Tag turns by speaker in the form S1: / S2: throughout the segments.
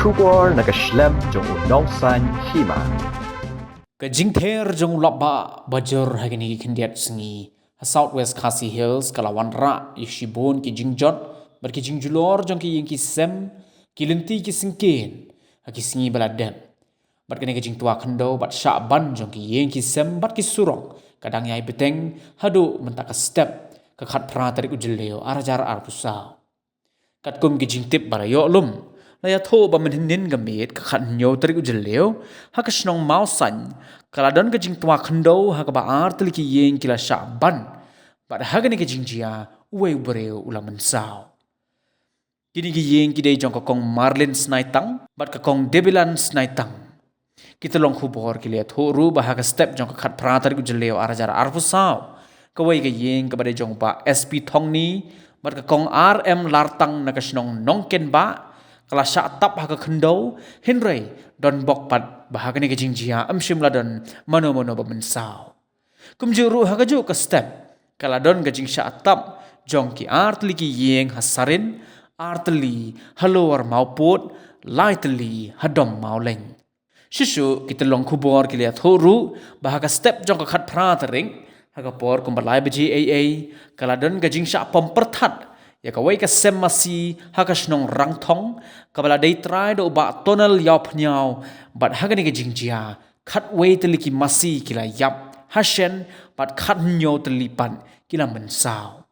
S1: Shubor na kashlem jong unongsan hima.
S2: Kajingther jong laba bajor hagini kindiat sengi Southwest Khasi Hills kalawan ra yishibon ki jingjot ber ki jingjulor jong ki yingki sem ki lenti ki singken hagi sengi baladem bat kene ki jingtua kendo bat syaban jong ki yingki sem bat ki surong kadang yai beteng hadu mentak step ka khat pra tarik ujeleo arajar arpusau kat kum ki jingtip barayo lum laya tho ba menhin gamet ka khat nyo tarik ujeleo hakasnong mau san kaladon ka jingtua kendo hakaba artli ki yeng kila syaban bat hagani ki jingjia uwe ubreo ulam mensau kini ki yeng ki dei jong ka kong marlin snaitang bat ka kong debilan snaitang kita long hubor ki liat horu bah ka step jong ka khat pra tarik ujeleo arajar arpusau kawai ka yeng ka bade jong ba SP thongni bat ka kong RM lartang na kasnong nongken ba kala sya tap ha ka khendau hinrei don bok pat bahagani ke jingjia amshim ladon mano ba mensau kumjuru ha ka ju ka step kala don ka jingsya tap jong ki artli ki yeng hasarin artli halor mauput lightly hadom mauleng shishu kita long kubor ki liat horu bahaga step jong ka khat pra tering haga por kumbalai beji AA kala don ka jingsya pemperthat ya kawai ka sem masi haka shnong rang thong kabala dei trai do ba tonal yop nyau bat hagani ka jingjia khat wei teliki masi kila yap hashen bat khat nyo telipan kila mensau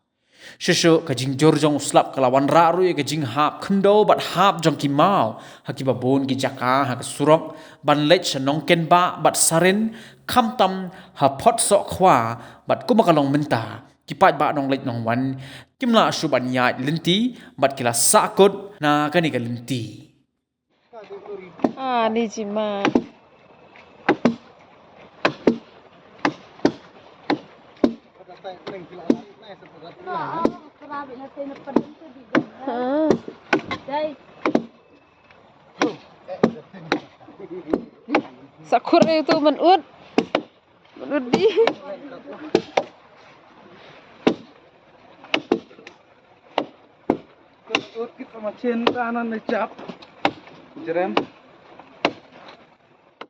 S2: shushu ka jingjor jong slap kalawan raru ya ka jing hap khndo bat hap jong ki mau haki babon ki jaka haka surok ban lech shnong ken ba bat sarin kham tam ha phot so khwa bat kumakalong menta kipat ba nong lech nong wan kimla suban yai lenti bat kila sakut na kani ka lenti
S3: ni cima sakur itu menut di
S4: kita macam kanan necap jerem